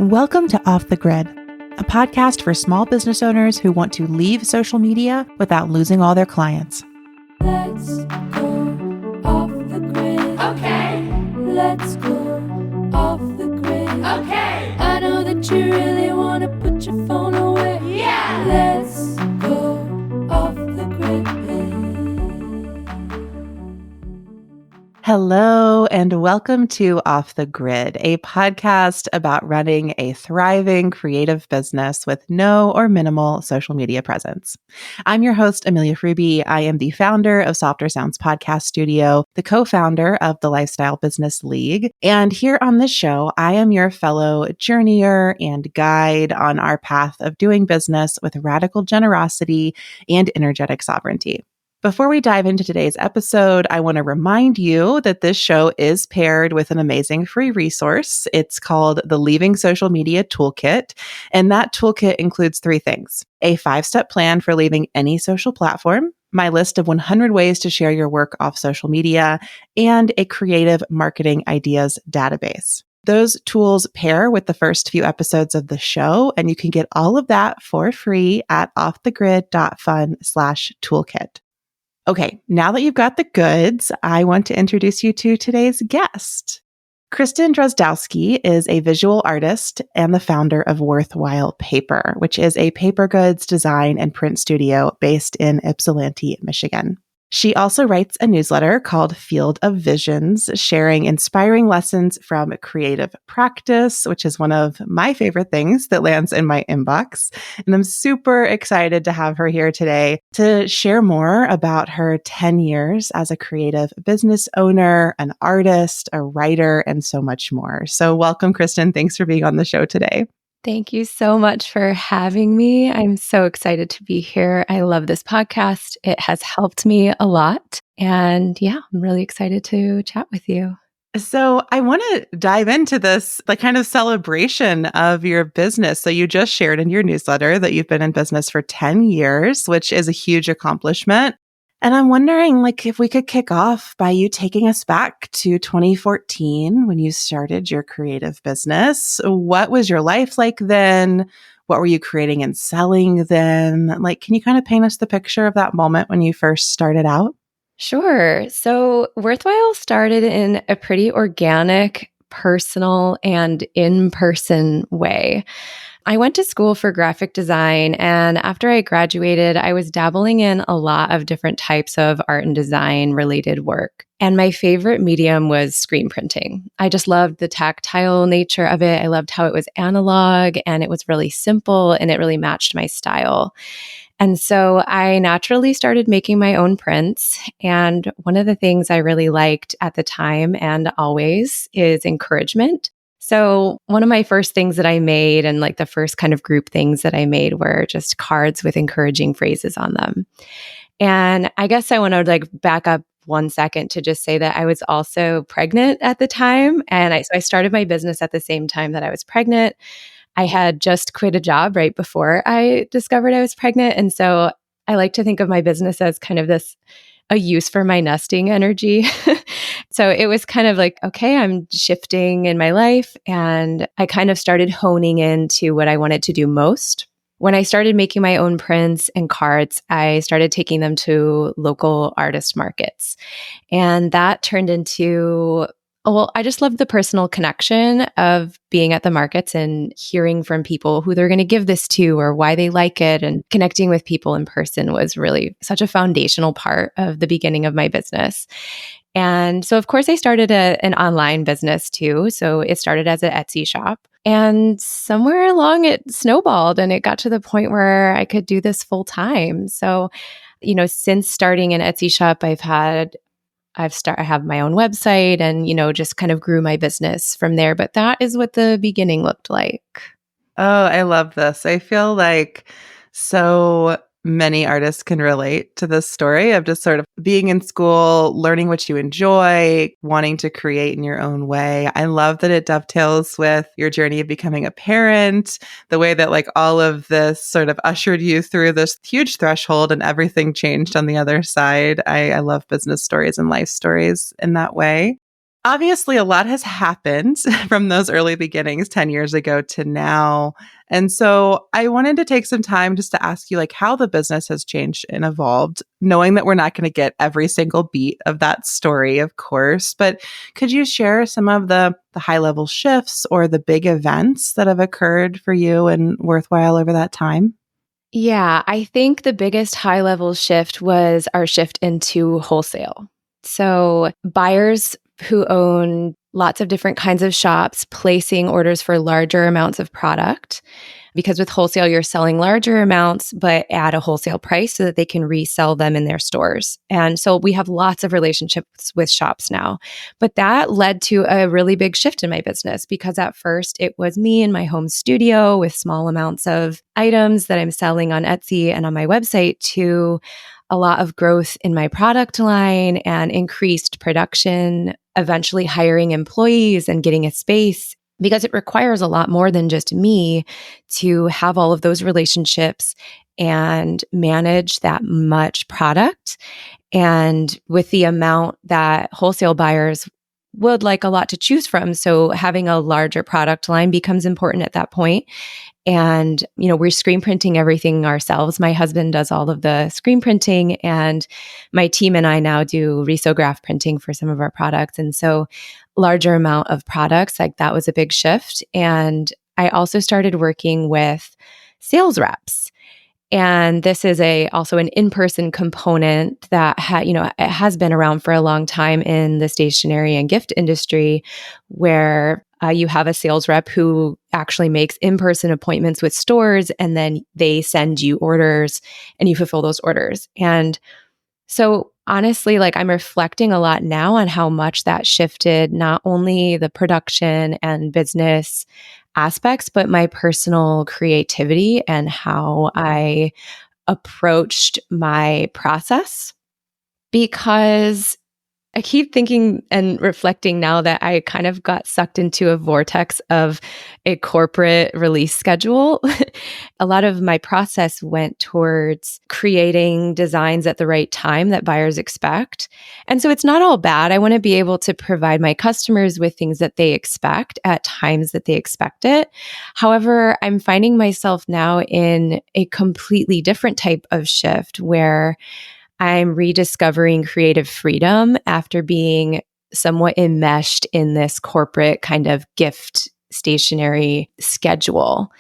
Welcome to Off the Grid, a podcast for small business owners who want to leave social media without losing all their clients. Let's go off the grid. Okay. Let's go off the grid. Okay. I know that you really want to put your phone away. Yeah. Let's go off the grid. Hello, and welcome to Off the Grid, a podcast about running a thriving creative business with no or minimal social media presence. I'm your host, Amelia Fruby. I am the founder of Softer Sounds Podcast Studio, the co-founder of the Lifestyle Business League. And here on this show, I am your fellow journeyer and guide on our path of doing business with radical generosity and energetic sovereignty. Before we dive into today's episode, I want to remind you that this show is paired with an amazing free resource. It's called the Leaving Social Media Toolkit, and that toolkit includes 3 things: a 5-step plan for leaving any social platform, my list of 100 ways to share your work off social media, and a creative marketing ideas database. Those tools pair with the first few episodes of the show, and you can get all of that for free at offthegrid.fun/toolkit. Okay, now that you've got the goods, I want to introduce you to today's guest. Kristen Drozdowski is a visual artist and the founder of Worthwhile Paper, which is a paper goods design and print studio based in Ypsilanti, Michigan. She also writes a newsletter called Field of Visions, sharing inspiring lessons from creative practice, which is one of my favorite things that lands in my inbox. And I'm super excited to have her here today to share more about her 10 years as a creative business owner, an artist, a writer, and so much more. So welcome, Kristen. Thanks for being on the show today. Thank you so much for having me. I'm so excited to be here. I love this podcast. It has helped me a lot. And yeah, I'm really excited to chat with you. So I want to dive into this, the kind of celebration of your business. So you just shared in your newsletter that you've been in business for 10 years, which is a huge accomplishment. And I'm wondering, if we could kick off by you taking us back to 2014 when you started your creative business. What was your life like then? What were you creating and selling then? Can you kind of paint us the picture of that moment when you first started out? Sure. So Worthwhile started in a pretty organic, personal, and in-person way. I went to school for graphic design, and after I graduated, I was dabbling in a lot of different types of art and design related work. And my favorite medium was screen printing. I just loved the tactile nature of it. I loved how it was analog and it was really simple and it really matched my style. And so I naturally started making my own prints. And one of the things I really liked at the time and always is encouragement. So one of my first things that I made and the first kind of group things that I made were just cards with encouraging phrases on them. And I guess I want to back up 1 second to just say that I was also pregnant at the time. And so I started my business at the same time that I was pregnant. I had just quit a job right before I discovered I was pregnant. And so I like to think of my business as kind of a use for my nesting energy. So it was kind of okay, I'm shifting in my life. And I kind of started honing into what I wanted to do most. When I started making my own prints and cards, I started taking them to local artist markets. And that turned into I just loved the personal connection of being at the markets and hearing from people who they're going to give this to or why they like it. And connecting with people in person was really such a foundational part of the beginning of my business. And so, of course, I started an online business too. So it started as an Etsy shop. And somewhere along it snowballed and it got to the point where I could do this full time. So, since starting an Etsy shop, I have my own website and, just kind of grew my business from there. But that is what the beginning looked like. Oh, I love this. I feel like so many artists can relate to this story of just sort of being in school, learning what you enjoy, wanting to create in your own way. I love that it dovetails with your journey of becoming a parent, the way that all of this sort of ushered you through this huge threshold and everything changed on the other side. I love business stories and life stories in that way. Obviously, a lot has happened from those early beginnings 10 years ago to now. And so I wanted to take some time just to ask you like how the business has changed and evolved, knowing that we're not going to get every single beat of that story, of course. But could you share some of the high level shifts or the big events that have occurred for you and Worthwhile over that time? Yeah, I think the biggest high level shift was our shift into wholesale. So, buyers who own lots of different kinds of shops placing orders for larger amounts of product. Because with wholesale, you're selling larger amounts, but at a wholesale price so that they can resell them in their stores. And so we have lots of relationships with shops now. But that led to a really big shift in my business because at first it was me in my home studio with small amounts of items that I'm selling on Etsy and on my website to a lot of growth in my product line and increased production, eventually hiring employees and getting a space because it requires a lot more than just me to have all of those relationships and manage that much product. And with the amount that wholesale buyers would like a lot to choose from. So having a larger product line becomes important at that point. And, we're screen printing everything ourselves. My husband does all of the screen printing, and my team and I now do risograph printing for some of our products. And so, larger amount of products, like that was a big shift. And I also started working with sales reps. And this is also an in-person component that it has been around for a long time in the stationery and gift industry, where you have a sales rep who actually makes in-person appointments with stores, and then they send you orders and you fulfill those orders. And so honestly, like I'm reflecting a lot now on how much that shifted not only the production and business aspects, but my personal creativity and how I approached my process. Because I keep thinking and reflecting now that I kind of got sucked into a vortex of a corporate release schedule. A lot of my process went towards creating designs at the right time that buyers expect. And so it's not all bad. I want to be able to provide my customers with things that they expect at times that they expect it. However, I'm finding myself now in a completely different type of shift where I'm rediscovering creative freedom after being somewhat enmeshed in this corporate kind of gift stationery schedule.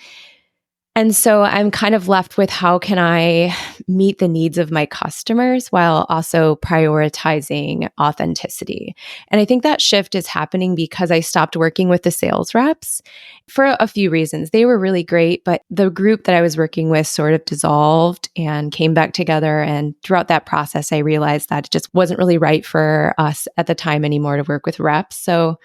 And so I'm kind of left with how can I meet the needs of my customers while also prioritizing authenticity. And I think that shift is happening because I stopped working with the sales reps for a few reasons. They were really great, but the group that I was working with sort of dissolved and came back together. And throughout that process, I realized that it just wasn't really right for us at the time anymore to work with reps. So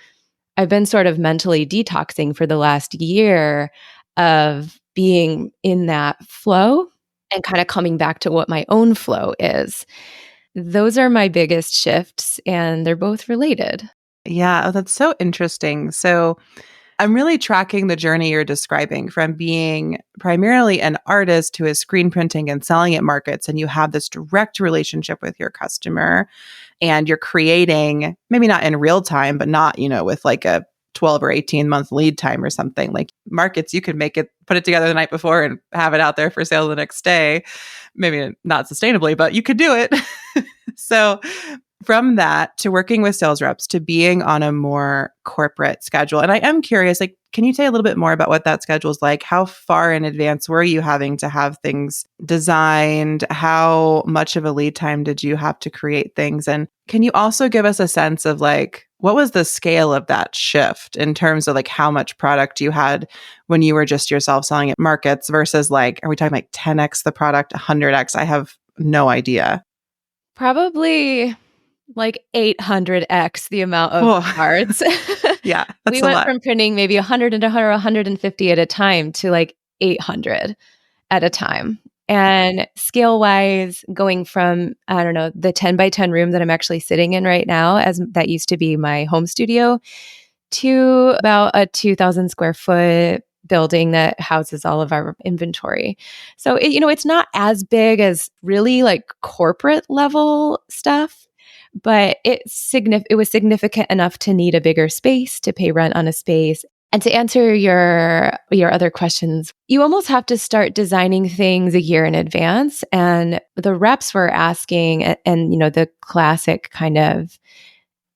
I've been sort of mentally detoxing for the last year of being in that flow and kind of coming back to what my own flow is. Those are my biggest shifts, and they're both related. Yeah, oh, that's so interesting. So I'm really tracking the journey you're describing from being primarily an artist who is screen printing and selling at markets, and you have this direct relationship with your customer, and you're creating, maybe not in real time, but not, with like a 12 or 18-month lead time or something. Like markets, you could put it together the night before and have it out there for sale the next day. Maybe not sustainably, but you could do it. So from that to working with sales reps to being on a more corporate schedule. And I am curious, like, can you say a little bit more about what that schedule is like? How far in advance were you having to have things designed? How much of a lead time did you have to create things? And can you also give us a sense of like, what was the scale of that shift in terms of like how much product you had when you were just yourself selling at markets versus like, are we talking like 10x the product, 100x? I have no idea. Probably like 800x the amount of Oh, cards. yeah, that's We a went lot. from printing maybe 100 and 100, 150 at a time to like 800 at a time. And scale wise, going from, I don't know, the 10 by 10 room that I'm actually sitting in right now, as that used to be my home studio, to about a 2,000 square foot building that houses all of our inventory. So, it's not as big as really like corporate level stuff, but it was significant enough to need a bigger space, to pay rent on a space. And to answer your other questions, you almost have to start designing things a year in advance. And the reps were asking, and the classic kind of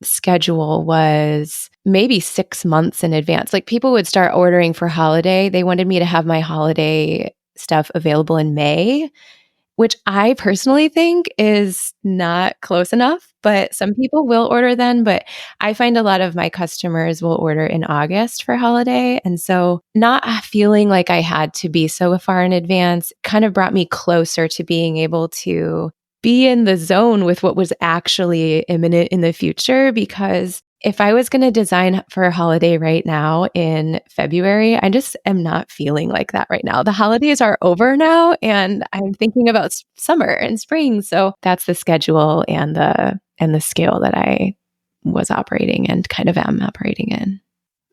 schedule was maybe 6 months in advance. Like people would start ordering for holiday. They wanted me to have my holiday stuff available in May, which I personally think is not close enough, but some people will order then. But I find a lot of my customers will order in August for holiday. And so not feeling like I had to be so far in advance kind of brought me closer to being able to be in the zone with what was actually imminent in the future. Because if I was going to design for a holiday right now in February, I just am not feeling like that right now. The holidays are over now and I'm thinking about summer and spring. So that's the schedule and the scale that I was operating and kind of am operating in.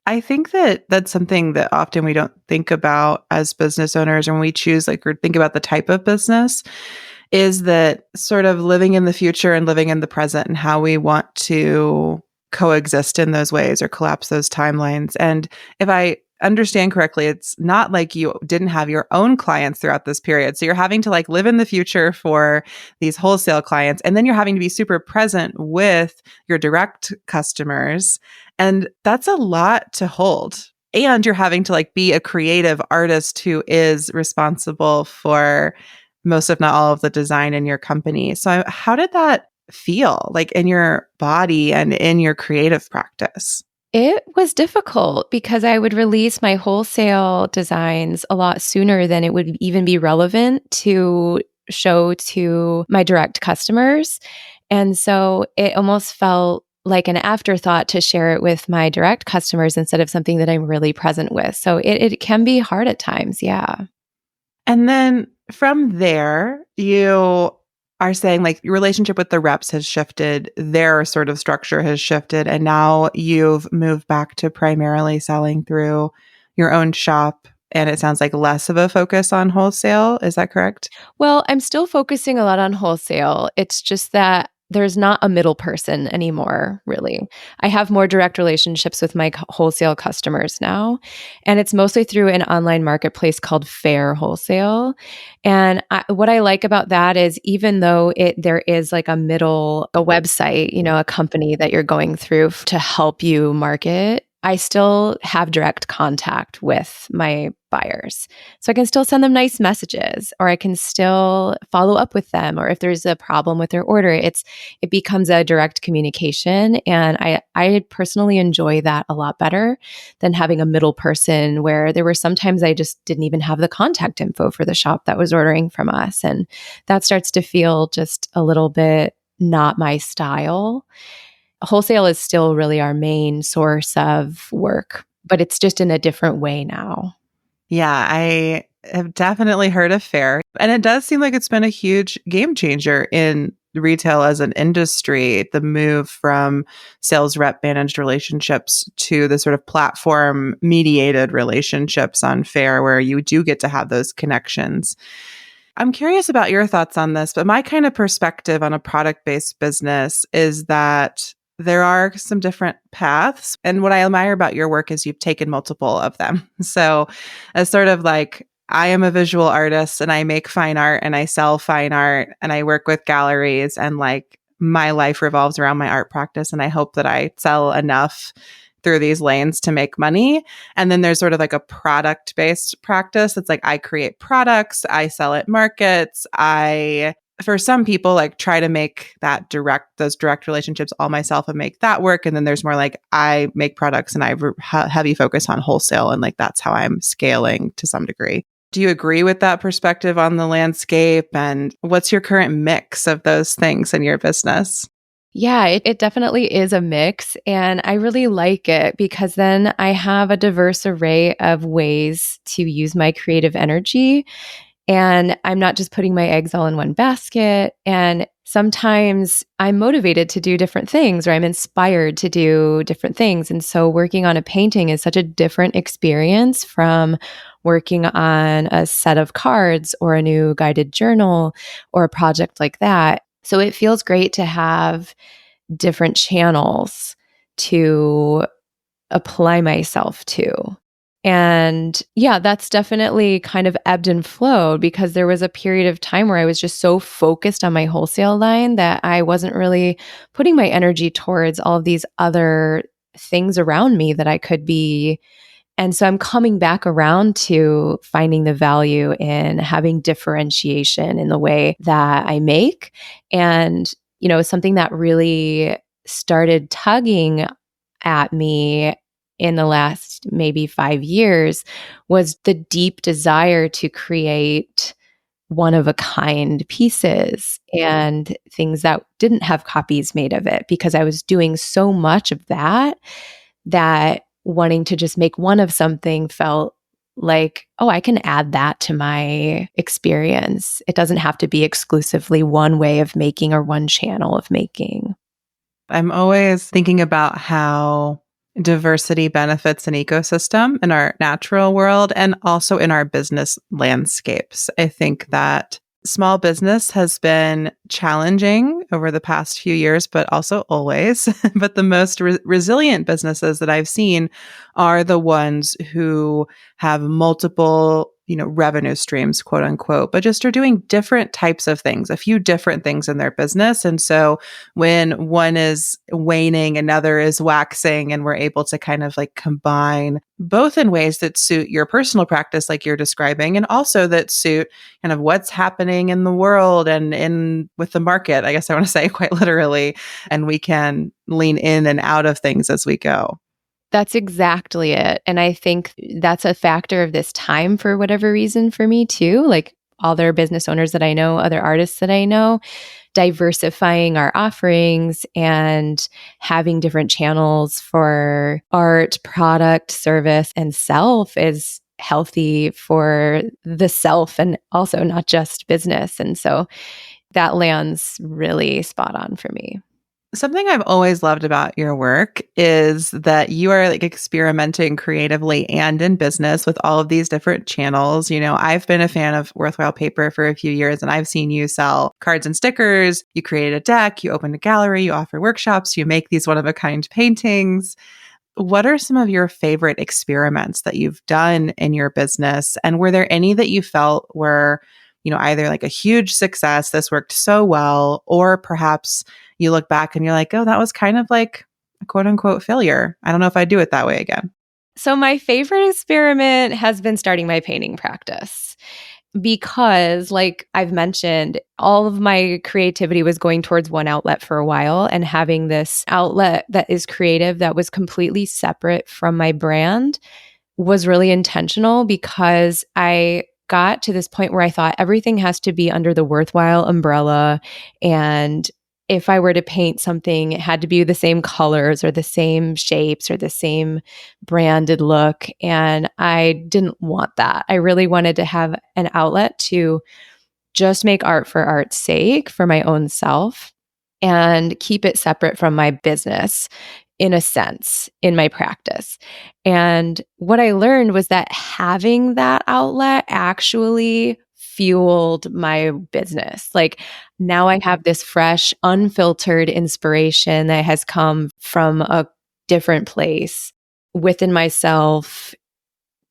I think that that's something that often we don't think about as business owners, or when we choose or think about the type of business, is that sort of living in the future and living in the present and how we want to coexist in those ways or collapse those timelines. And if I understand correctly, it's not like you didn't have your own clients throughout this period. So you're having to live in the future for these wholesale clients. And then you're having to be super present with your direct customers. And that's a lot to hold. And you're having to be a creative artist who is responsible for most, if not all, of the design in your company. So how did that feel in your body and in your creative practice? It was difficult because I would release my wholesale designs a lot sooner than it would even be relevant to show to my direct customers. And so it almost felt like an afterthought to share it with my direct customers instead of something that I'm really present with. So it can be hard at times. Yeah. And then from there, you are saying your relationship with the reps has shifted, their sort of structure has shifted, and now you've moved back to primarily selling through your own shop. And it sounds like less of a focus on wholesale. Is that correct? Well, I'm still focusing a lot on wholesale. It's just that there's not a middle person anymore, really. I have more direct relationships with my wholesale customers now, and it's mostly through an online marketplace called Fair Wholesale. And what I like about that is even though there is a website, a company that you're going through to help you market, I still have direct contact with my buyers. So I can still send them nice messages, or I can still follow up with them. Or if there's a problem with their order, it becomes a direct communication. And I personally enjoy that a lot better than having a middle person, where there were sometimes I just didn't even have the contact info for the shop that was ordering from us. And that starts to feel just a little bit not my style. Wholesale is still really our main source of work, but it's just in a different way now. Yeah, I have definitely heard of Fair. And it does seem like it's been a huge game changer in retail as an industry, the move from sales rep managed relationships to the sort of platform mediated relationships on Fair, where you do get to have those connections. I'm curious about your thoughts on this, but my kind of perspective on a product-based business is that there are some different paths. And what I admire about your work is you've taken multiple of them. So as sort of I am a visual artist and I make fine art and I sell fine art and I work with galleries, and my life revolves around my art practice. And I hope that I sell enough through these lanes to make money. And then there's sort of a product-based practice. It's I create products, I sell at markets, for some people, try to make those direct relationships all myself and make that work. And then there's more I make products and I have heavy focus on wholesale. And that's how I'm scaling to some degree. Do you agree with that perspective on the landscape? And what's your current mix of those things in your business? Yeah, it definitely is a mix. And I really like it because then I have a diverse array of ways to use my creative energy. And I'm not just putting my eggs all in one basket. And sometimes I'm motivated to do different things, or I'm inspired to do different things. And so working on a painting is such a different experience from working on a set of cards or a new guided journal or a project like that. So it feels great to have different channels to apply myself to. And yeah, that's definitely kind of ebbed and flowed because there was a period of time where I was just so focused on my wholesale line that I wasn't really putting my energy towards all of these other things around me that I could be. And so I'm coming back around to finding the value in having differentiation in the way that I make. And, something that really started tugging at me in the last maybe 5 years was the deep desire to create one of a kind pieces and things that didn't have copies made of it because I was doing so much of that wanting to just make one of something felt like, oh, I can add that to my experience. It doesn't have to be exclusively one way of making or one channel of making. I'm always thinking about how diversity benefits an ecosystem in our natural world and also in our business landscapes. I think that small business has been challenging over the past few years, but also always. But the most resilient businesses that I've seen are the ones who have multiple, revenue streams, quote unquote, but just are doing different types of things, a few different things in their business. And so when one is waning, another is waxing, and we're able to kind of like combine both in ways that suit your personal practice, like you're describing, and also that suit kind of what's happening in the world and in with the market, I guess I want to say quite literally, and we can lean in and out of things as we go. That's exactly it. And I think that's a factor of this time for whatever reason for me too. Like other business owners that I know, other artists that I know, diversifying our offerings and having different channels for art, product, service, and self is healthy for the self and also not just business. And so that lands really spot on for me. Something I've always loved about your work is that you are like experimenting creatively and in business with all of these different channels. I've been a fan of Worthwhile Paper for a few years, and I've seen you sell cards and stickers. You created a deck, you opened a gallery, you offer workshops, you make these one-of-a-kind paintings. What are some of your favorite experiments that you've done in your business? And were there any that you felt were, either like a huge success, this worked so well, or perhaps you look back and you're like, oh, that was kind of like a quote unquote failure. I don't know if I'd do it that way again. So my favorite experiment has been starting my painting practice because, like I've mentioned, all of my creativity was going towards one outlet for a while, and having this outlet that is creative that was completely separate from my brand was really intentional because I got to this point where I thought everything has to be under the Worthwhile umbrella. And if I were to paint something, it had to be the same colors or the same shapes or the same branded look. And I didn't want that. I really wanted to have an outlet to just make art for art's sake, for my own self, and keep it separate from my business in a sense, in my practice. And what I learned was that having that outlet actually fueled my business. Like now I have this fresh, unfiltered inspiration that has come from a different place within myself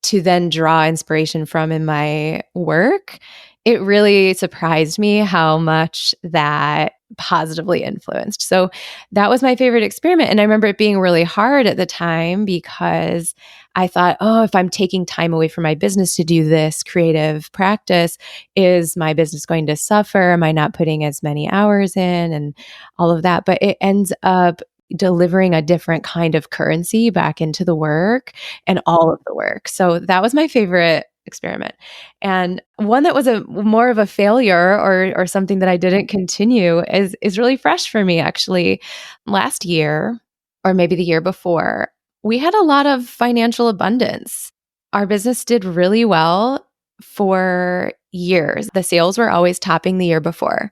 to then draw inspiration from in my work. It really surprised me how much that positively influenced. So that was my favorite experiment. And I remember it being really hard at the time because I thought, oh, if I'm taking time away from my business to do this creative practice, is my business going to suffer? Am I not putting as many hours in and all of that? But it ends up delivering a different kind of currency back into the work and all of the work. So that was my favorite experiment. And one that was a more of a failure or something that I didn't continue is really fresh for me actually. Last year, or maybe the year before, we had a lot of financial abundance. Our business did really well for years. The sales were always topping the year before.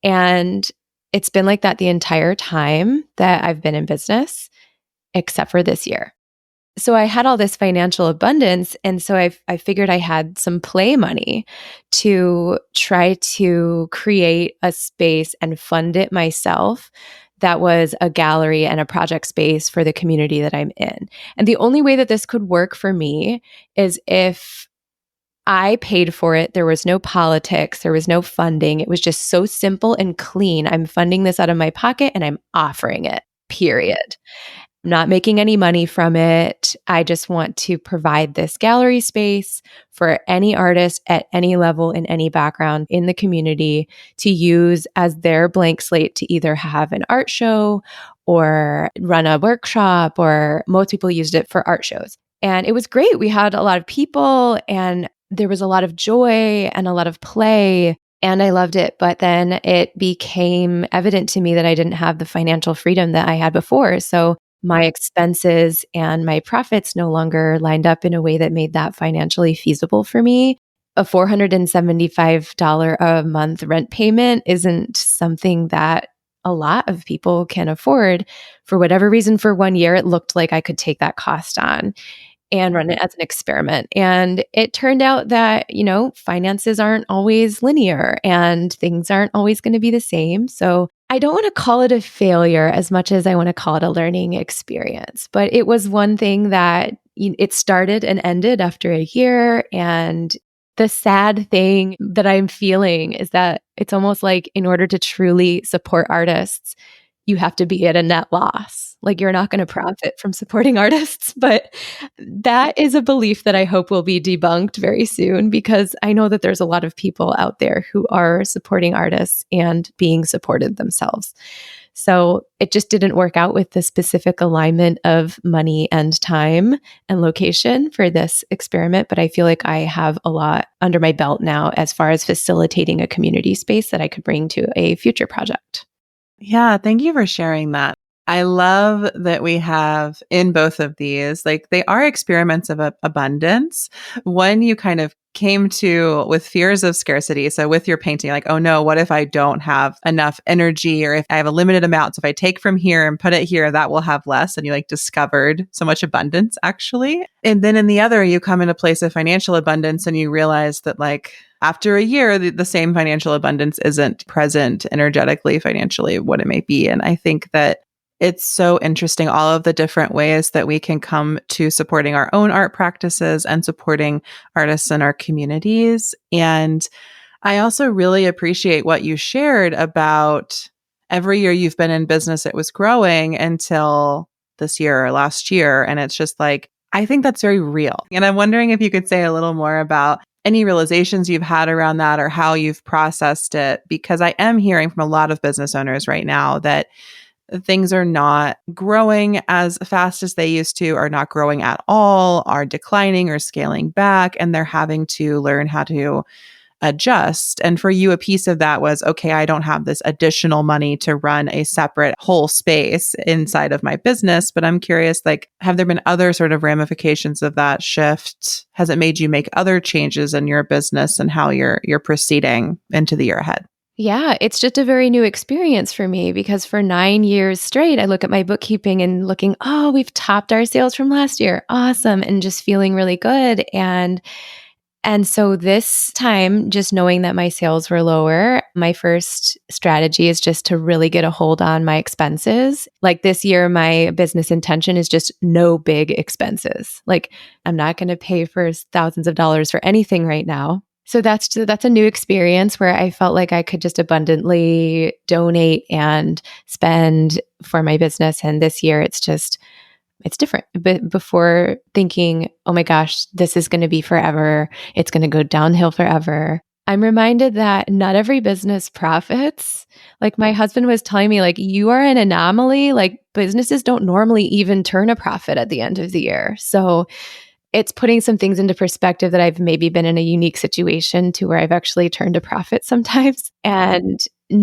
And it's been like that the entire time that I've been in business, except for this year. So I had all this financial abundance. And so I figured I had some play money to try to create a space and fund it myself that was a gallery and a project space for the community that I'm in. And the only way that this could work for me is if I paid for it. There was no politics. There was no funding. It was just so simple and clean. I'm funding this out of my pocket and I'm offering it, period. I'm not making any money from it. I just want to provide this gallery space for any artist at any level in any background in the community to use as their blank slate to either have an art show or run a workshop, or most people used it for art shows. And it was great. We had a lot of people and there was a lot of joy and a lot of play. And I loved it. But then it became evident to me that I didn't have the financial freedom that I had before. So my expenses and my profits no longer lined up in a way that made that financially feasible for me. A $475 a month rent payment isn't something that a lot of people can afford. For whatever reason, for 1 year, it looked like I could take that cost on and run it as an experiment. And it turned out that, finances aren't always linear and things aren't always going to be the same. So I don't want to call it a failure as much as I want to call it a learning experience. But it was one thing that it started and ended after a year. And the sad thing that I'm feeling is that it's almost like in order to truly support artists, you have to be at a net loss. Like you're not going to profit from supporting artists. But that is a belief that I hope will be debunked very soon, because I know that there's a lot of people out there who are supporting artists and being supported themselves. So it just didn't work out with the specific alignment of money and time and location for this experiment. But I feel like I have a lot under my belt now as far as facilitating a community space that I could bring to a future project. Yeah, thank you for sharing that. I love that we have in both of these, like they are experiments of abundance. One you kind of came to with fears of scarcity. So with your painting, like, oh no, what if I don't have enough energy, or if I have a limited amount? So if I take from here and put it here, that will have less. And you like discovered so much abundance actually. And then in the other, you come in a place of financial abundance and you realize that like, after a year, the same financial abundance isn't present energetically, financially, what it may be. And I think that it's so interesting, all of the different ways that we can come to supporting our own art practices and supporting artists in our communities. And I also really appreciate what you shared about every year you've been in business, it was growing until this year or last year. And it's just like, I think that's very real. And I'm wondering if you could say a little more about any realizations you've had around that or how you've processed it, because I am hearing from a lot of business owners right now that things are not growing as fast as they used to, are not growing at all, are declining or scaling back, and they're having to learn how to adjust. And for you, a piece of that was, okay, I don't have this additional money to run a separate whole space inside of my business. But I'm curious, like, have there been other sort of ramifications of that shift? Has it made you make other changes in your business and how you're proceeding into the year ahead? Yeah, it's just a very new experience for me, because for 9 years straight, I look at my bookkeeping and looking, oh, we've topped our sales from last year. Awesome. And just feeling really good. And so this time, just knowing that my sales were lower, my first strategy is just to really get a hold on my expenses. Like this year, my business intention is just no big expenses. Like I'm not going to pay for thousands of dollars for anything right now. So that's a new experience where I felt like I could just abundantly donate and spend for my business. And this year it's different. But before thinking, oh my gosh, this is going to be forever, it's going to go downhill forever, I'm reminded that not every business profits. Like my husband was telling me, like, you are an anomaly. Like businesses don't normally even turn a profit at the end of the year. So it's putting some things into perspective that I've maybe been in a unique situation to where I've actually turned a profit sometimes. And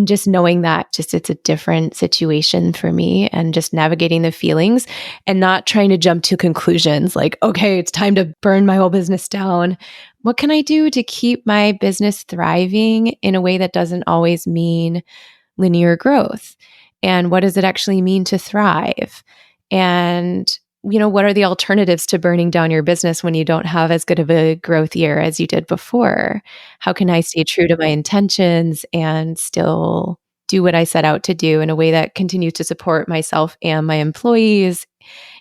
just knowing that it's a different situation for me, and just navigating the feelings and not trying to jump to conclusions like, okay, it's time to burn my whole business down. What can I do to keep my business thriving in a way that doesn't always mean linear growth? And what does it actually mean to thrive? And what are the alternatives to burning down your business when you don't have as good of a growth year as you did before? How can I stay true to my intentions and still do what I set out to do in a way that continues to support myself and my employees.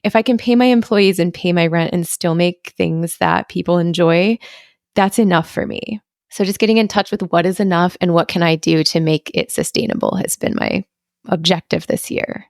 If I can pay my employees and pay my rent and still make things that people enjoy, that's enough for me. So just getting in touch with what is enough and what can I do to make it sustainable has been my objective this year.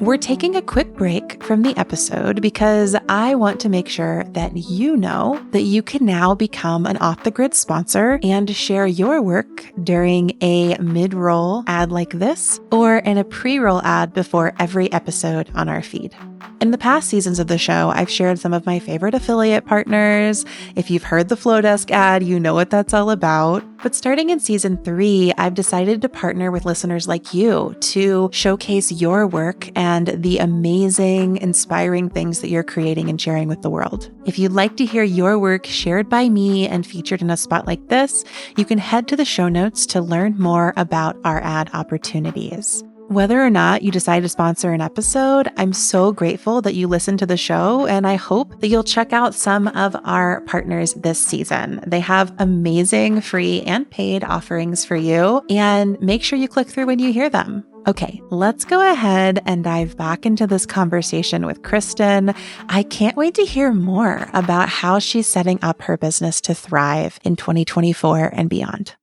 We're taking a quick break from the episode because I want to make sure that you know that you can now become an Off the Grid sponsor and share your work during a mid-roll ad like this or in a pre-roll ad before every episode on our feed. In the past seasons of the show, I've shared some of my favorite affiliate partners. If you've heard the Flowdesk ad, you know what that's all about. But starting in season 3, I've decided to partner with listeners like you to showcase your work and the amazing, inspiring things that you're creating and sharing with the world. If you'd like to hear your work shared by me and featured in a spot like this, you can head to the show notes to learn more about our ad opportunities. Whether or not you decide to sponsor an episode, I'm so grateful that you listen to the show, and I hope that you'll check out some of our partners this season. They have amazing free and paid offerings for you, and make sure you click through when you hear them. Okay, let's go ahead and dive back into this conversation with Kristen. I can't wait to hear more about how she's setting up her business to thrive in 2024 and beyond.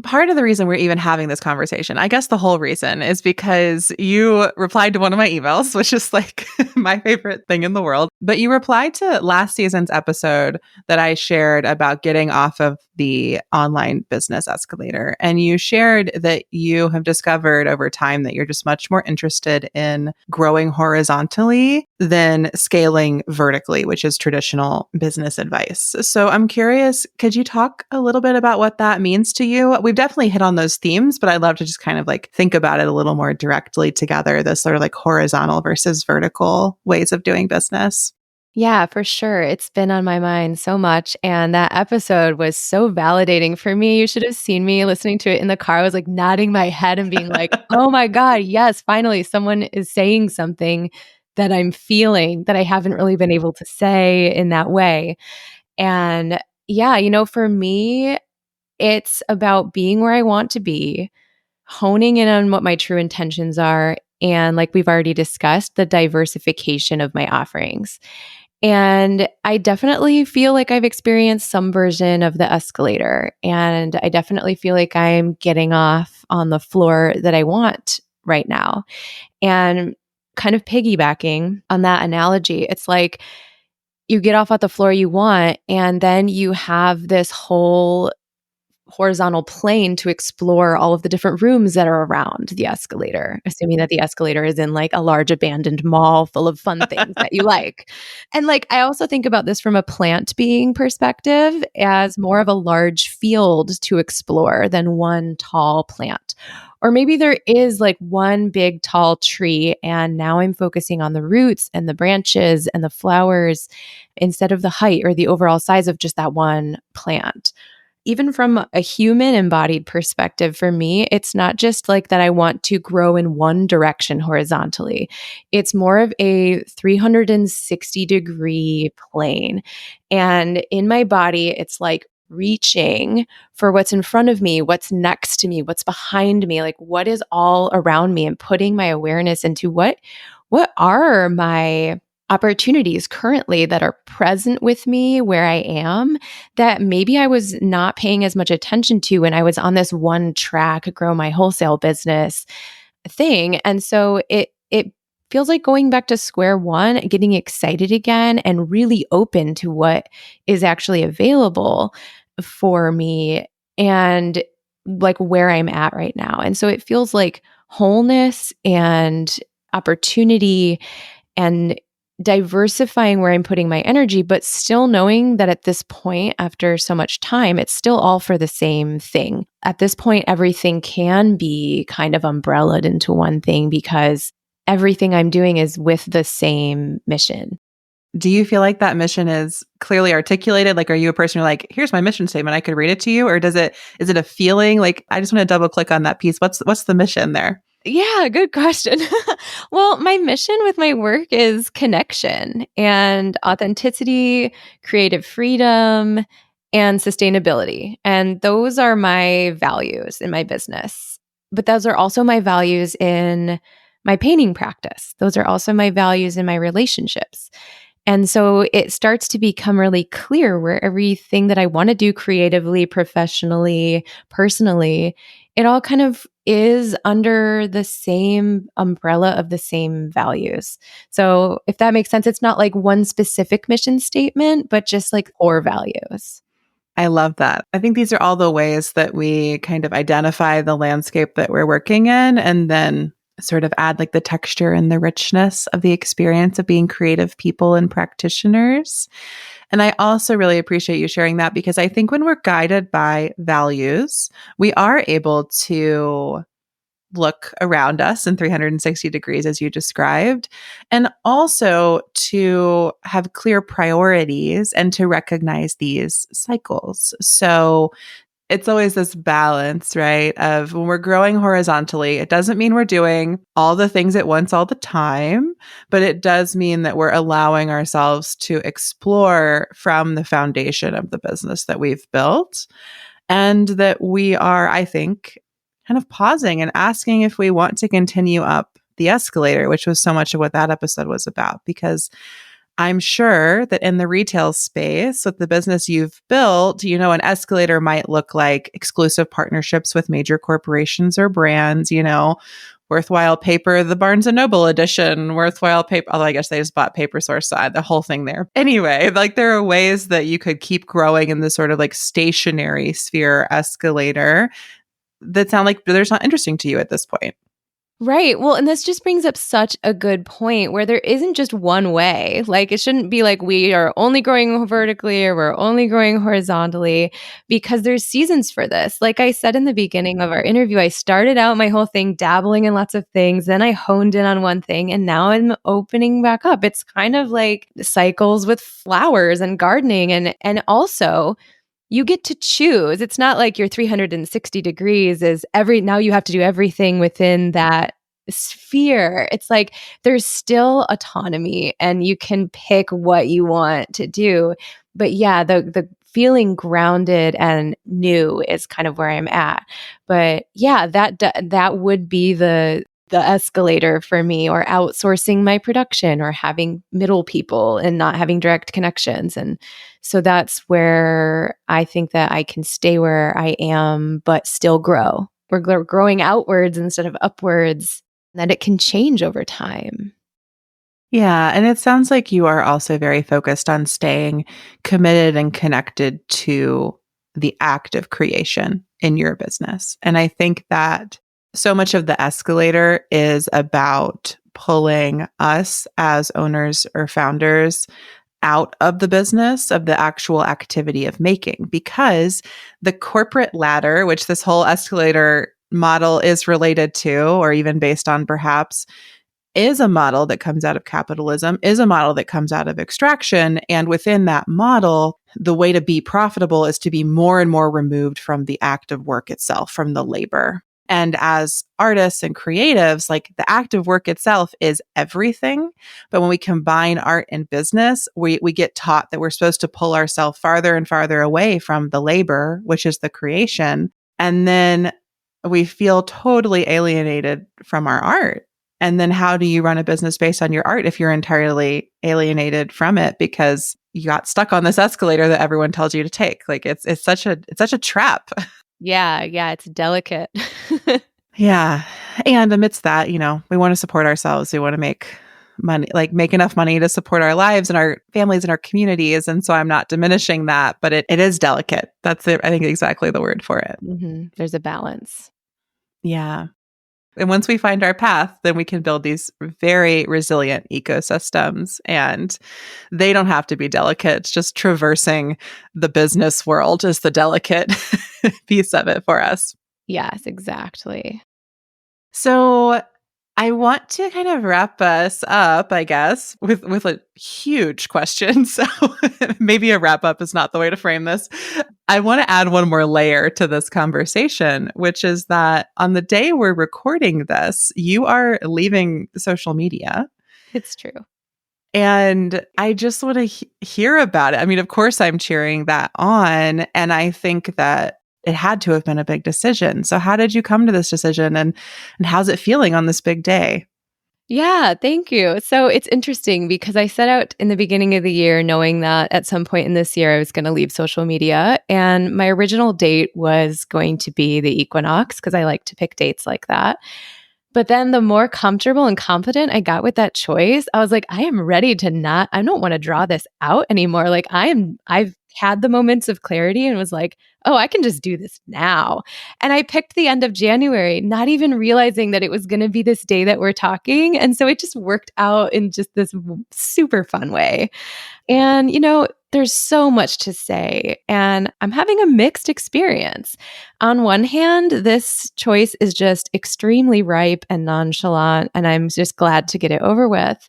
Part of the reason we're even having this conversation, I guess the whole reason, is because you replied to one of my emails, which is like my favorite thing in the world. But you replied to last season's episode that I shared about getting off of the online business escalator. And you shared that you have discovered over time that you're just much more interested in growing horizontally than scaling vertically, which is traditional business advice. So I'm curious, could you talk a little bit about what that means to you? We've definitely hit on those themes, but I'd love to just kind of like think about it a little more directly together, this sort of like horizontal versus vertical ways of doing business. Yeah, for sure. It's been on my mind so much. And that episode was so validating for me. You should have seen me listening to it in the car. I was like nodding my head and being like, oh my God, yes, finally someone is saying something that I'm feeling that I haven't really been able to say in that way. And yeah, for me, it's about being where I want to be, honing in on what my true intentions are, and like we've already discussed, the diversification of my offerings. And I definitely feel like I've experienced some version of the escalator. And I definitely feel like I'm getting off on the floor that I want right now. And kind of piggybacking on that analogy, it's like you get off at the floor you want, and then you have this whole horizontal plane to explore all of the different rooms that are around the escalator, assuming that the escalator is in like a large abandoned mall full of fun things that you like. And like, I also think about this from a plant being perspective as more of a large field to explore than one tall plant. Or maybe there is like one big tall tree, and now I'm focusing on the roots and the branches and the flowers instead of the height or the overall size of just that one plant. Even from a human embodied perspective, for me, it's not just like that I want to grow in one direction horizontally. It's more of a 360-degree plane. And in my body, it's like reaching for what's in front of me, what's next to me, what's behind me, like what is all around me, and putting my awareness into what are my opportunities currently that are present with me where I am that maybe I was not paying as much attention to when I was on this one track, grow my wholesale business thing. And so it feels like going back to square one, getting excited again and really open to what is actually available for me and like where I'm at right now. And so it feels like wholeness and opportunity and diversifying where I'm putting my energy, but still knowing that at this point, after so much time, it's still all for the same thing. At this point, everything can be kind of umbrellaed into one thing because everything I'm doing is with the same mission. Do you feel like that mission is clearly articulated? Like, are you a person who's like, here's my mission statement, I could read it to you? Or is it a feeling? Like, I just want to double click on that piece. What's the mission there? Yeah, good question. Well, my mission with my work is connection and authenticity, creative freedom, and sustainability. And those are my values in my business. But those are also my values in my painting practice. Those are also my values in my relationships. And so it starts to become really clear where everything that I want to do creatively, professionally, personally, it all kind of is under the same umbrella of the same values. So if that makes sense, it's not like one specific mission statement, but just like core values. I love that. I think these are all the ways that we kind of identify the landscape that we're working in and then sort of add like the texture and the richness of the experience of being creative people and practitioners. And I also really appreciate you sharing that because I think when we're guided by values, we are able to look around us in 360 degrees, as you described, and also to have clear priorities and to recognize these cycles. So it's always this balance, right? Of when we're growing horizontally, it doesn't mean we're doing all the things at once all the time, but it does mean that we're allowing ourselves to explore from the foundation of the business that we've built and that we are, I think, kind of pausing and asking if we want to continue up the escalator, which was so much of what that episode was about. Because I'm sure that in the retail space with the business you've built, you know, an escalator might look like exclusive partnerships with major corporations or brands, you know, Worthwhile Paper, the Barnes & Noble edition, Worthwhile Paper, although I guess they just bought Paper Source side, the whole thing there. Anyway, like there are ways that you could keep growing in this sort of like stationary sphere escalator that sound like they're not interesting to you at this point. Right. Well, and this just brings up such a good point where there isn't just one way. Like, it shouldn't be like we are only growing vertically or we're only growing horizontally because there's seasons for this. Like I said in the beginning of our interview, I started out my whole thing dabbling in lots of things. Then I honed in on one thing and now I'm opening back up. It's kind of like cycles with flowers and gardening. And also, you get to choose. It's not like your 360 degrees is now you have to do everything within that sphere. It's like there's still autonomy and you can pick what you want to do. But yeah, the feeling grounded and new is kind of where I'm at. But yeah, that would be the escalator for me, or outsourcing my production or having middle people and not having direct connections. And so that's where I think that I can stay where I am, but still grow. We're growing outwards instead of upwards, and that it can change over time. Yeah. And it sounds like you are also very focused on staying committed and connected to the act of creation in your business. And I think that so much of the escalator is about pulling us as owners or founders out of the business of the actual activity of making, because the corporate ladder, which this whole escalator model is related to, or even based on perhaps, is a model that comes out of capitalism, is a model that comes out of extraction. And within that model, the way to be profitable is to be more and more removed from the act of work itself, from the labor. And as artists and creatives, like the act of work itself is everything. But when we combine art and business, we get taught that we're supposed to pull ourselves farther and farther away from the labor, which is the creation. And then we feel totally alienated from our art. And then how do you run a business based on your art if you're entirely alienated from it because you got stuck on this escalator that everyone tells you to take? Like it's such a trap. Yeah, it's delicate. Yeah. And amidst that, you know, we want to support ourselves. We want to make money, like make enough money to support our lives and our families and our communities. And so I'm not diminishing that, but it is delicate. That's I think exactly the word for it. Mm-hmm. There's a balance. Yeah. And once we find our path, then we can build these very resilient ecosystems. And they don't have to be delicate. It's just traversing the business world is the delicate piece of it for us. Yes, exactly. So I want to kind of wrap us up, I guess, with a huge question. So maybe a wrap up is not the way to frame this. I want to add one more layer to this conversation, which is that on the day we're recording this, you are leaving social media. It's true. And I just want to hear about it. I mean, of course, I'm cheering that on. And I think that it had to have been a big decision. So, how did you come to this decision and how's it feeling on this big day? Yeah, thank you. So it's interesting because I set out in the beginning of the year knowing that at some point in this year I was going to leave social media. And my original date was going to be the equinox because I like to pick dates like that. But then the more comfortable and confident I got with that choice, I was like, I am ready to I don't want to draw this out anymore. Like I've had the moments of clarity and was like, oh, I can just do this now. And I picked the end of January, not even realizing that it was going to be this day that we're talking. And so it just worked out in just this super fun way. And, there's so much to say, and I'm having a mixed experience. On one hand, this choice is just extremely ripe and nonchalant, and I'm just glad to get it over with.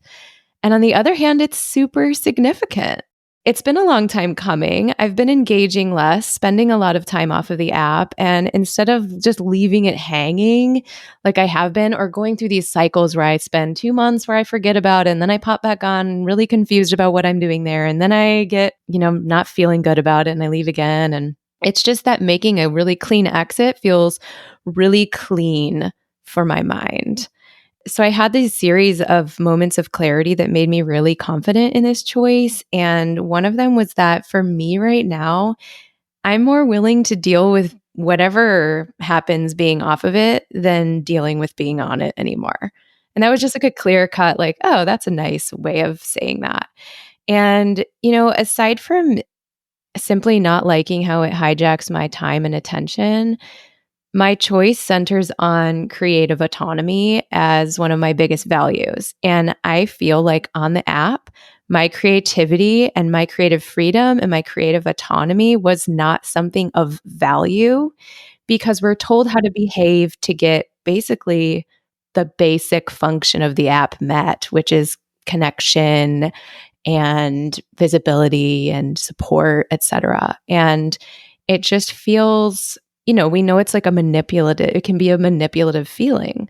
And on the other hand, it's super significant. It's been a long time coming. I've been engaging less, spending a lot of time off of the app. And instead of just leaving it hanging like I have been, or going through these cycles where I spend 2 months where I forget about it, and then I pop back on really confused about what I'm doing there. And then I get, not feeling good about it and I leave again. And it's just that making a really clean exit feels really clean for my mind. So I had these series of moments of clarity that made me really confident in this choice. And one of them was that for me right now, I'm more willing to deal with whatever happens being off of it than dealing with being on it anymore. And that was just like a clear cut, like, oh, that's a nice way of saying that. And, aside from simply not liking how it hijacks my time and attention, my choice centers on creative autonomy as one of my biggest values. And I feel like on the app, my creativity and my creative freedom and my creative autonomy was not something of value because we're told how to behave to get basically the basic function of the app met, which is connection and visibility and support, etc. And it just feels, we know it's like it can be a manipulative feeling.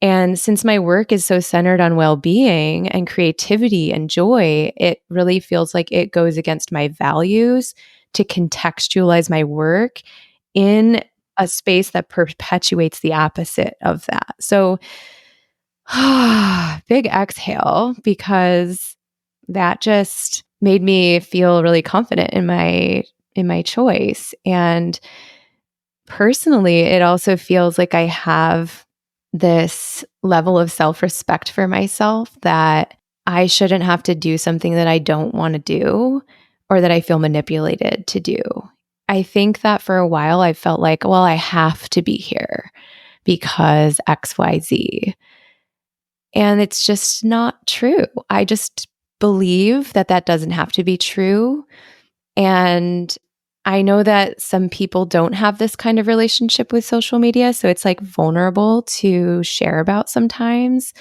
And since my work is so centered on well-being and creativity and joy, it really feels like it goes against my values to contextualize my work in a space that perpetuates the opposite of that. So, big exhale, because that just made me feel really confident in my choice. And personally, it also feels like I have this level of self-respect for myself that I shouldn't have to do something that I don't want to do or that I feel manipulated to do. I think that for a while I felt like, well, I have to be here because XYZ. And it's just not true. I just believe that that doesn't have to be true. And I know that some people don't have this kind of relationship with social media, so it's like vulnerable to share about sometimes.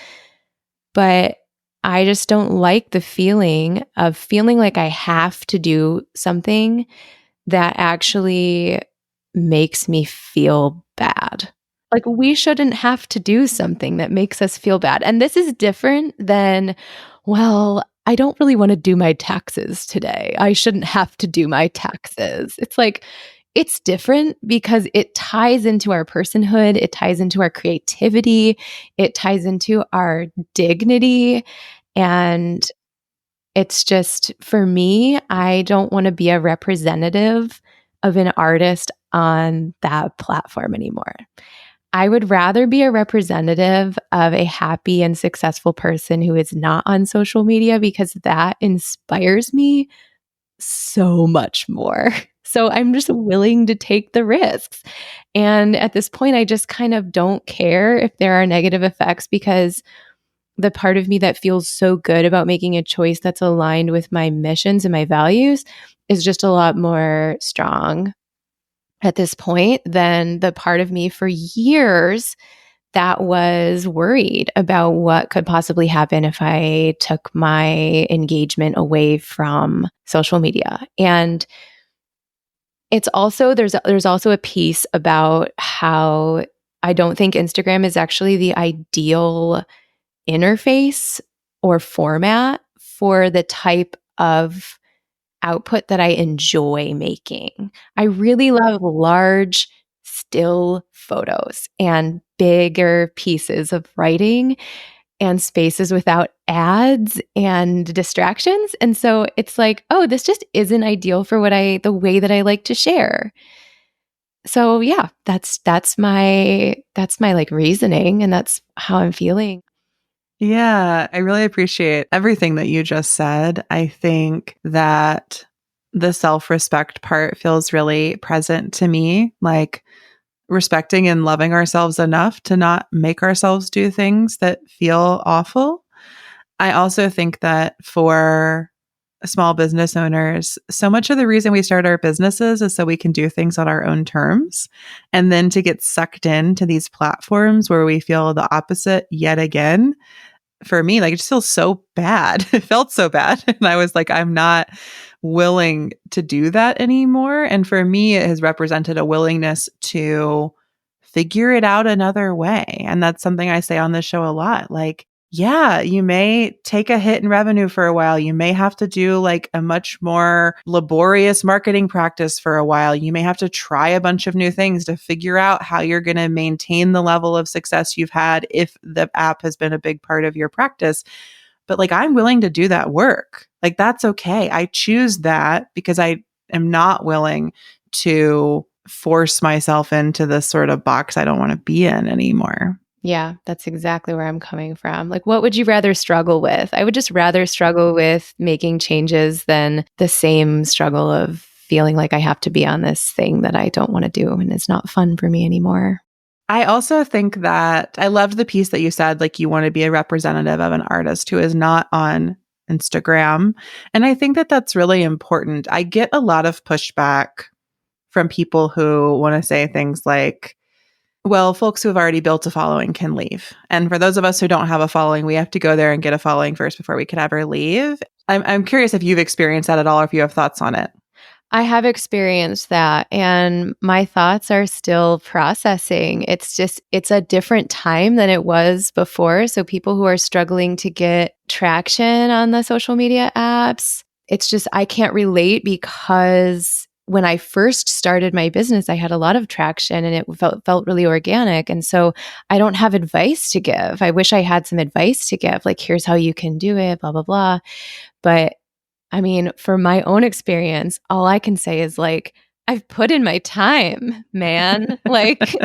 But I just don't like the feeling of feeling like I have to do something that actually makes me feel bad. Like, we shouldn't have to do something that makes us feel bad. And this is different than, well, I don't really want to do my taxes today. I shouldn't have to do my taxes. It's like, it's different because it ties into our personhood, it ties into our creativity, it ties into our dignity. And it's just, for me, I don't want to be a representative of an artist on that platform anymore. I would rather be a representative of a happy and successful person who is not on social media because that inspires me so much more. So I'm just willing to take the risks. And at this point, I just kind of don't care if there are negative effects because the part of me that feels so good about making a choice that's aligned with my missions and my values is just a lot more strong at this point than the part of me for years that was worried about what could possibly happen if I took my engagement away from social media. And it's also there's also a piece about how I don't think Instagram is actually the ideal interface or format for the type of output that I enjoy making. I really love large, still photos and bigger pieces of writing and spaces without ads and distractions. And so it's like, oh, this just isn't ideal for the way that I like to share. So yeah, that's my like reasoning, and that's how I'm feeling. Yeah, I really appreciate everything that you just said. I think that the self-respect part feels really present to me, like respecting and loving ourselves enough to not make ourselves do things that feel awful. I also think that for small business owners, so much of the reason we start our businesses is so we can do things on our own terms. And then to get sucked into these platforms where we feel the opposite yet again, for me, like it just feels so bad. It felt so bad. And I was like, I'm not willing to do that anymore. And for me, it has represented a willingness to figure it out another way. And that's something I say on this show a lot. Like, yeah, you may take a hit in revenue for a while. You may have to do like a much more laborious marketing practice for a while. You may have to try a bunch of new things to figure out how you're going to maintain the level of success you've had if the app has been a big part of your practice. But like, I'm willing to do that work. Like, that's okay. I choose that because I am not willing to force myself into this sort of box I don't want to be in anymore. Yeah, that's exactly where I'm coming from. Like, what would you rather struggle with? I would just rather struggle with making changes than the same struggle of feeling like I have to be on this thing that I don't want to do and it's not fun for me anymore. I also think that I loved the piece that you said, like you want to be a representative of an artist who is not on Instagram. And I think that that's really important. I get a lot of pushback from people who want to say things like, well, folks who have already built a following can leave. And for those of us who don't have a following, we have to go there and get a following first before we could ever leave. I'm curious if you've experienced that at all or if you have thoughts on it. I have experienced that, and my thoughts are still processing. It's a different time than it was before. So people who are struggling to get traction on the social media apps, it's just, I can't relate because when I first started my business, I had a lot of traction and it felt really organic. And so I don't have advice to give. I wish I had some advice to give, like, here's how you can do it, blah, blah, blah. But I mean, for my own experience, all I can say is like, I've put in my time, man. Like,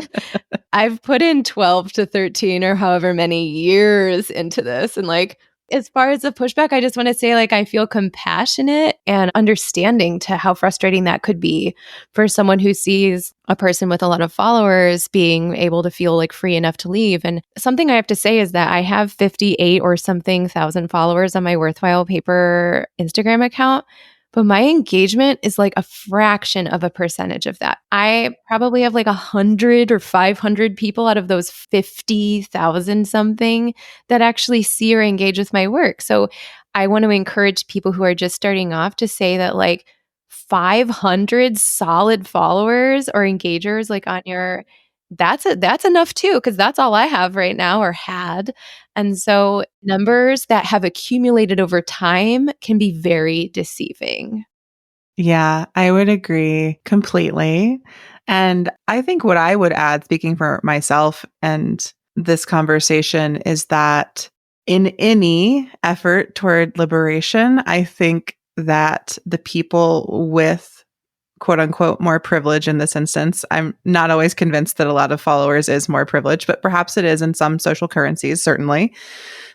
I've put in 12 to 13 or however many years into this. And like, as far as the pushback, I just want to say, like, I feel compassionate and understanding to how frustrating that could be for someone who sees a person with a lot of followers being able to feel like free enough to leave. And something I have to say is that I have 58 or something thousand followers on my Worthwhile Paper Instagram account, but my engagement is like a fraction of a percentage of that. I probably have like 100 or 500 people out of those 50,000 something that actually see or engage with my work. So I want to encourage people who are just starting off to say that like 500 solid followers or engagers like on your that's enough too, because that's all I have right now or had. And so numbers that have accumulated over time can be very deceiving. Yeah, I would agree completely. And I think what I would add, speaking for myself and this conversation, is that in any effort toward liberation, I think that the people with quote unquote more privilege in this instance. I'm not always convinced that a lot of followers is more privilege, but perhaps it is in some social currencies, certainly.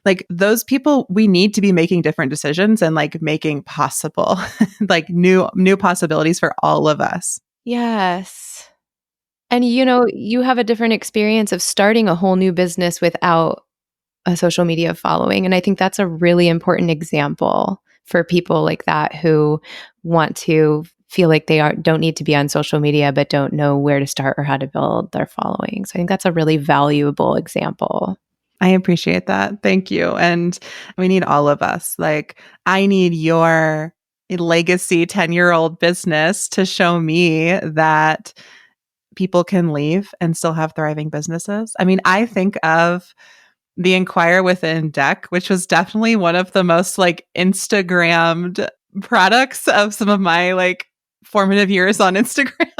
Like those people, we need to be making different decisions and like making possible like new possibilities for all of us. Yes. And you have a different experience of starting a whole new business without a social media following. And I think that's a really important example for people like that who want to feel like they don't need to be on social media, but don't know where to start or how to build their following. So I think that's a really valuable example. I appreciate that. Thank you. And we need all of us. Like, I need your legacy 10-year-old business to show me that people can leave and still have thriving businesses. I mean, I think of the Inquire Within deck, which was definitely one of the most like Instagrammed products of some of my like formative years on Instagram.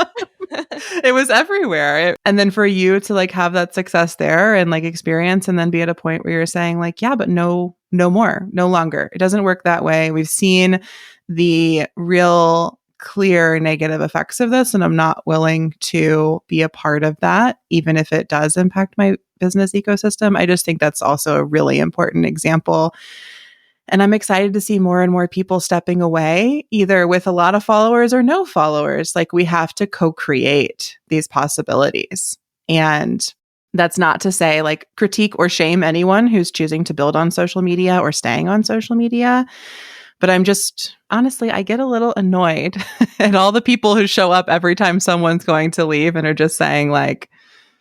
It was everywhere. And then for you to like have that success there and like experience and then be at a point where you're saying like, yeah, but no more, no longer. It doesn't work that way. We've seen the real clear negative effects of this, and I'm not willing to be a part of that, even if it does impact my business ecosystem. I just think that's also a really important example. And I'm excited to see more and more people stepping away, either with a lot of followers or no followers. Like we have to co-create these possibilities. And that's not to say like critique or shame anyone who's choosing to build on social media or staying on social media. But I'm just, honestly, I get a little annoyed at all the people who show up every time someone's going to leave and are just saying like,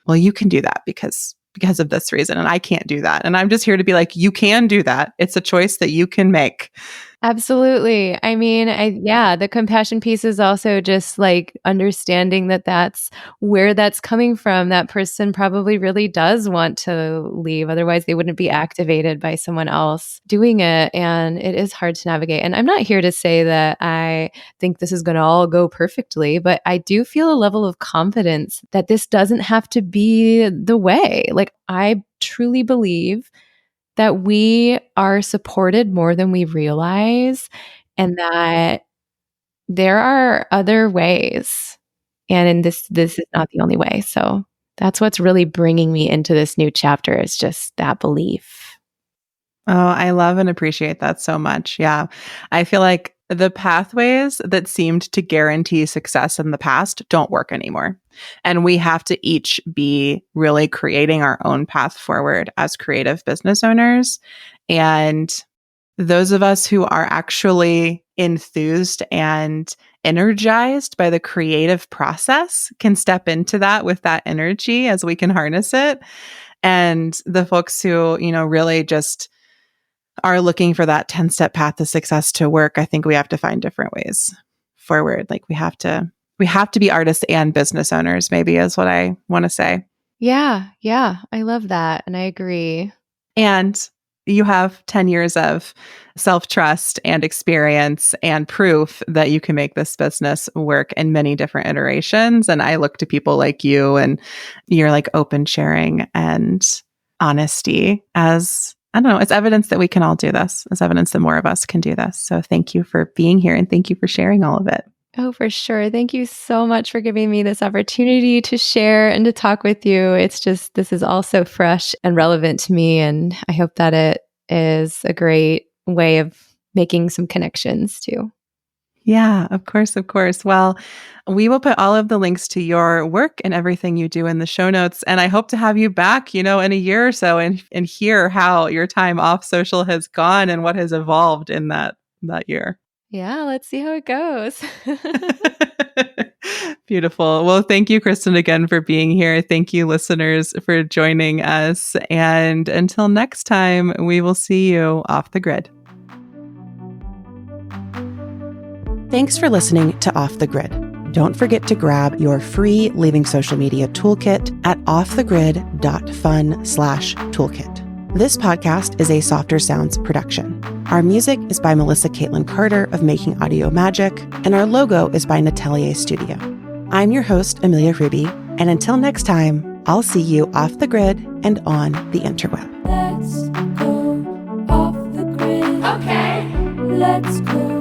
well, you can do that because of this reason, and I can't do that. And I'm just here to be like, you can do that. It's a choice that you can make. Absolutely. I mean, the compassion piece is also just like understanding that that's where that's coming from. That person probably really does want to leave. Otherwise, they wouldn't be activated by someone else doing it. And it is hard to navigate. And I'm not here to say that I think this is going to all go perfectly, but I do feel a level of confidence that this doesn't have to be the way. Like, I truly believe that we are supported more than we realize, and that there are other ways. And this is not the only way. So that's what's really bringing me into this new chapter, is just that belief. Oh, I love and appreciate that so much. Yeah. I feel like the pathways that seemed to guarantee success in the past don't work anymore. And we have to each be really creating our own path forward as creative business owners. And those of us who are actually enthused and energized by the creative process can step into that with that energy as we can harness it. And the folks who, really just are looking for that 10-step path to success to work, I think we have to find different ways forward. Like we have to be artists and business owners, maybe, is what I want to say. Yeah. I love that. And I agree. And you have 10 years of self-trust and experience and proof that you can make this business work in many different iterations. And I look to people like you and your like open sharing and honesty as, I don't know, it's evidence that we can all do this. It's evidence that more of us can do this. So thank you for being here and thank you for sharing all of it. Oh, for sure. Thank you so much for giving me this opportunity to share and to talk with you. It's just, this is all so fresh and relevant to me. And I hope that it is a great way of making some connections too. Yeah, of course, of course. Well, we will put all of the links to your work and everything you do in the show notes. And I hope to have you back, in a year or so and hear how your time off social has gone and what has evolved in that year. Yeah, let's see how it goes. Beautiful. Well, thank you, Kristen, again for being here. Thank you, listeners, for joining us. And until next time, we will see you off the grid. Thanks for listening to Off the Grid. Don't forget to grab your free Leaving Social Media Toolkit at offthegrid.fun/toolkit. This podcast is a Softer Sounds production. Our music is by Melissa Caitlin Carter of Making Audio Magic, and our logo is by Natelier Studio. I'm your host, Amelia Ruby, and until next time, I'll see you off the grid and on the interweb. Let's go off the grid. Okay. Let's go